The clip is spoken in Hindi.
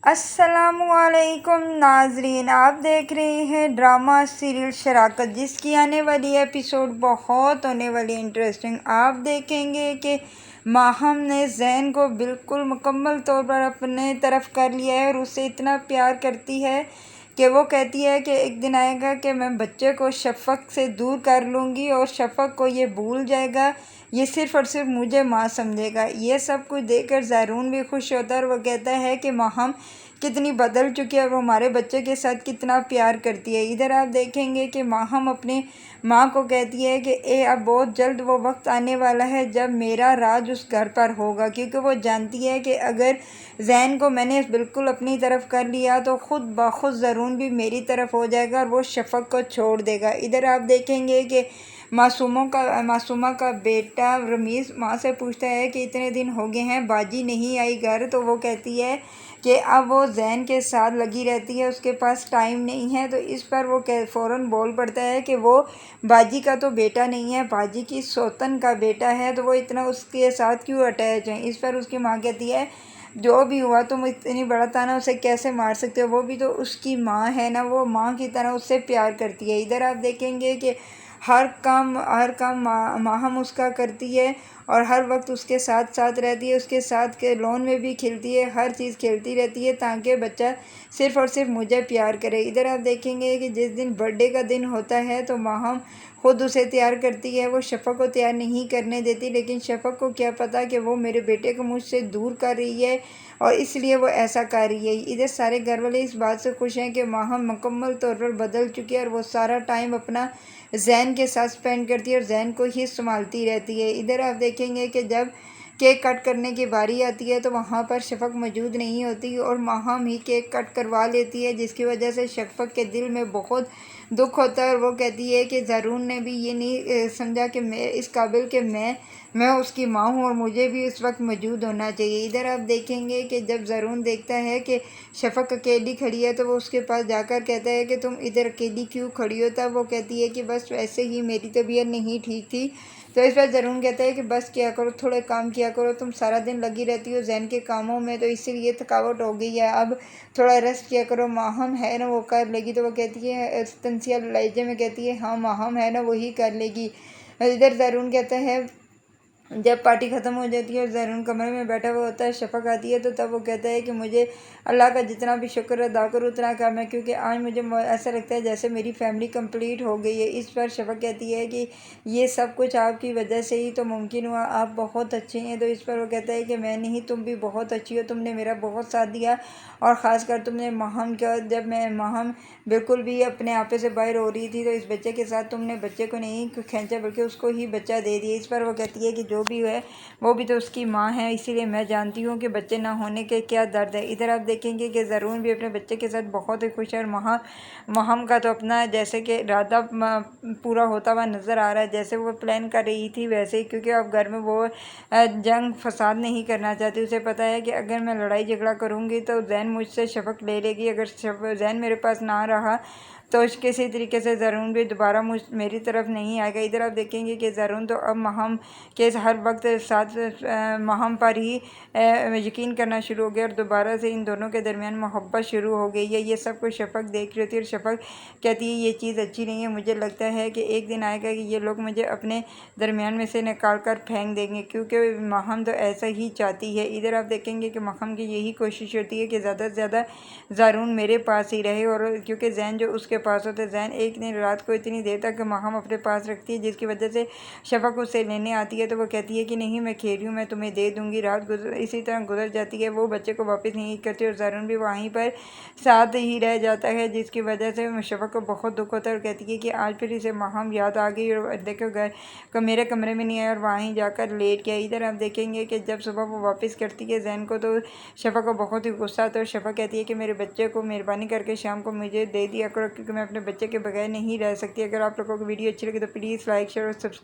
अस्सलामुअलैकुम नाजरीन, आप देख रहे हैं ड्रामा सीरियल शराकत, जिसकी आने वाली एपिसोड बहुत होने वाली इंटरेस्टिंग। आप देखेंगे कि माहम ने जैन को बिल्कुल मुकम्मल तौर पर अपने तरफ कर लिया है और उससे इतना प्यार करती है कि वो कहती है कि एक दिन आएगा कि मैं बच्चे को शफ़क़ से दूर कर लूँगी और शफ़क़ को ये भूल जाएगा, ये सिर्फ़ और सिर्फ मुझे माँ समझेगा। ये सब कुछ देखकर ज़ारून भी खुश होता है और वह कहता है कि माहम कितनी बदल चुकी है और वो हमारे बच्चे के साथ कितना प्यार करती है। इधर आप देखेंगे कि माहम अपनी माँ को कहती है कि अब बहुत जल्द वो वक्त आने वाला है जब मेरा राज उस घर पर होगा, क्योंकि वो जानती है कि अगर जैन को मैंने बिल्कुल अपनी तरफ कर लिया तो ख़ुद ब खुद ज़रून भी मेरी तरफ हो जाएगा और वो शफ़क़ को छोड़ देगा। इधर आप देखेंगे कि मासूमा का बेटा रमीज़ माँ से पूछता है कि इतने दिन हो गए हैं बाजी नहीं आई घर, तो वो कहती है कि अब वो जैन के साथ लगी रहती है, उसके पास टाइम नहीं है। तो इस पर वो फ़ौरन बोल पड़ता है कि वो बाजी का तो बेटा नहीं है, बाजी की सौतन का बेटा है, तो वो इतना उसके साथ क्यों अटैच है। इस पर उसकी माँ कहती है जो भी हुआ तुम इतनी बड़ा ताना उसे कैसे मार सकते हो, वो भी तो उसकी माँ है ना, वो माँ की तरह उससे प्यार करती है। इधर आप देखेंगे कि हर काम माहम उसका करती है और हर वक्त उसके साथ साथ रहती है, उसके साथ के लोन में भी खिलती है, हर चीज़ खेलती रहती है ताकि बच्चा सिर्फ़ और सिर्फ मुझे प्यार करे। इधर आप देखेंगे कि जिस दिन बर्थडे का दिन होता है तो माहम खुद उसे तैयार करती है, वो शफ़क़ को तैयार नहीं करने देती, लेकिन शफ़क़ को क्या पता कि वो मेरे बेटे को मुझसे दूर कर रही है और इसलिए वो ऐसा कर रही है। इधर सारे घर वाले इस बात से खुश हैं कि माहम मुकम्मल तौर पर बदल चुकी है और वो सारा टाइम अपना जैन के साथ स्पेंड करती है और जैन को ही संभालती रहती है। इधर आप देखेंगे कि जब केक कट करने की बारी आती है तो वहाँ पर शफ़क़ मौजूद नहीं होती और माहम ही केक कट करवा लेती है, जिसकी वजह से शफ़क़ के दिल में बहुत दुख होता है और वो कहती है कि ज़ारून ने भी ये नहीं समझा कि मैं इस काबिल कि मैं उसकी माँ हूँ और मुझे भी उस वक्त मौजूद होना चाहिए। इधर आप देखेंगे कि जब ज़ारून देखता है कि शफ़क़ अकेली खड़ी है तो वो उसके पास जाकर कहता है कि तुम इधर अकेली क्यों खड़ी हो। तब वो कहती है कि बस वैसे ही मेरी तबीयत नहीं ठीक थी। तो इस पर ज़रून कहता है कि बस किया करो, थोड़े काम किया करो, तुम सारा दिन लगी रहती हो जैन के कामों में, तो इसलिए थकावट हो गई है, अब थोड़ा रेस्ट किया करो, माहम है ना वो कर लेगी। तो वो कहती है तंसिया लहजे में कहती है हाँ माहम है ना वही कर लेगी। इधर ज़ारून कहता है जब पार्टी ख़त्म हो जाती है और ज़ारून कमरे में बैठा हुआ होता है, शफ़क़ आती है तो तब वो कहता है कि मुझे अल्लाह का जितना भी शुक्र अदा करूँ उतना कम है, क्योंकि आज मुझे ऐसा लगता है जैसे मेरी फ़ैमिली कंप्लीट हो गई है। इस पर शफ़क़ कहती है कि ये सब कुछ आपकी वजह से ही तो मुमकिन हुआ, आप बहुत अच्छे हैं। तो इस पर वो कहता है कि मैं नहीं, तुम भी बहुत अच्छी हो, तुमने मेरा बहुत साथ दिया और ख़ासकर तुमने माहम का, जब मैं माहम बिल्कुल भी अपने आपे से बाहर हो रही थी तो इस बच्चे के साथ तुमने बच्चे को नहीं खींचा बल्कि उसको ही बच्चा दे दिया। इस पर वो कहती है कि जो भी है वो भी तो उसकी माँ है, इसीलिए मैं जानती हूँ कि बच्चे ना होने के क्या दर्द है। इधर आप देखेंगे कि ज़ारून भी अपने बच्चे के साथ बहुत ही खुश है और माहम का तो अपना जैसे कि इरादा पूरा होता हुआ नज़र आ रहा है, जैसे वो प्लान कर रही थी वैसे ही, क्योंकि अब घर में वो जंग फसाद नहीं करना चाहती। उसे पता है कि अगर मैं लड़ाई झगड़ा करूँगी तो जैन मुझसे शफ़क़ ले लेगी, अगर जैन मेरे पास ना रहा तो किसी तरीके से ज़ारून भी दोबारा मेरी तरफ नहीं आएगा। इधर आप देखेंगे कि ज़ारून तो अब माहम के हर वक्त साथ माहम पर ही यकीन करना शुरू हो गया और दोबारा से इन दोनों के दरमियान मोहब्बत शुरू हो गई है। ये सब कुछ शफ़क़ देख रही थी और शफ़क़ कहती है ये चीज़ अच्छी नहीं है, मुझे लगता है कि एक दिन आएगा कि ये लोग मुझे अपने दरमियान में से निकाल कर फेंक देंगे, क्योंकि माहम तो ऐसा ही चाहती है। इधर आप देखेंगे कि माहम की यही कोशिश होती है कि ज़्यादा से ज़्यादा ज़ारून मेरे पास ही रहे, और क्योंकि जैन जो उसके पास होता है, जैन एक दिन रात को इतनी देर तक माहम अपने पास रखती है जिसकी वजह से शफ़क़ उसे लेने आती है तो वो कहती है कि नहीं मैं खेल हूँ, मैं तुम्हें दे दूँगी। रात इसी तरह गुजर जाती है, वो बच्चे को वापस नहीं करती और ज़ारून भी वहीं पर साथ ही रह जाता है, जिसकी वजह से शफ़क़ को बहुत दुख होता है और कहती है कि आज फिर इसे माहम याद आ गई और देखो घर को मेरे कमरे में नहीं आया और वहीं जाकर लेट गया। इधर आप देखेंगे कि जब सुबह वो वापस करती है जैन को तो शफ़क़ को बहुत ही गुस्सा आता है और शफ़क़ कहती है कि मेरे बच्चे को मेहरबानी करके शाम को मुझे दे दिया करो, क्योंकि मैं अपने बच्चे के बगैर नहीं रह सकती। अगर आप लोगों को वीडियो अच्छी लगी तो प्लीज़ लाइक शेयर और सब्सक्राइब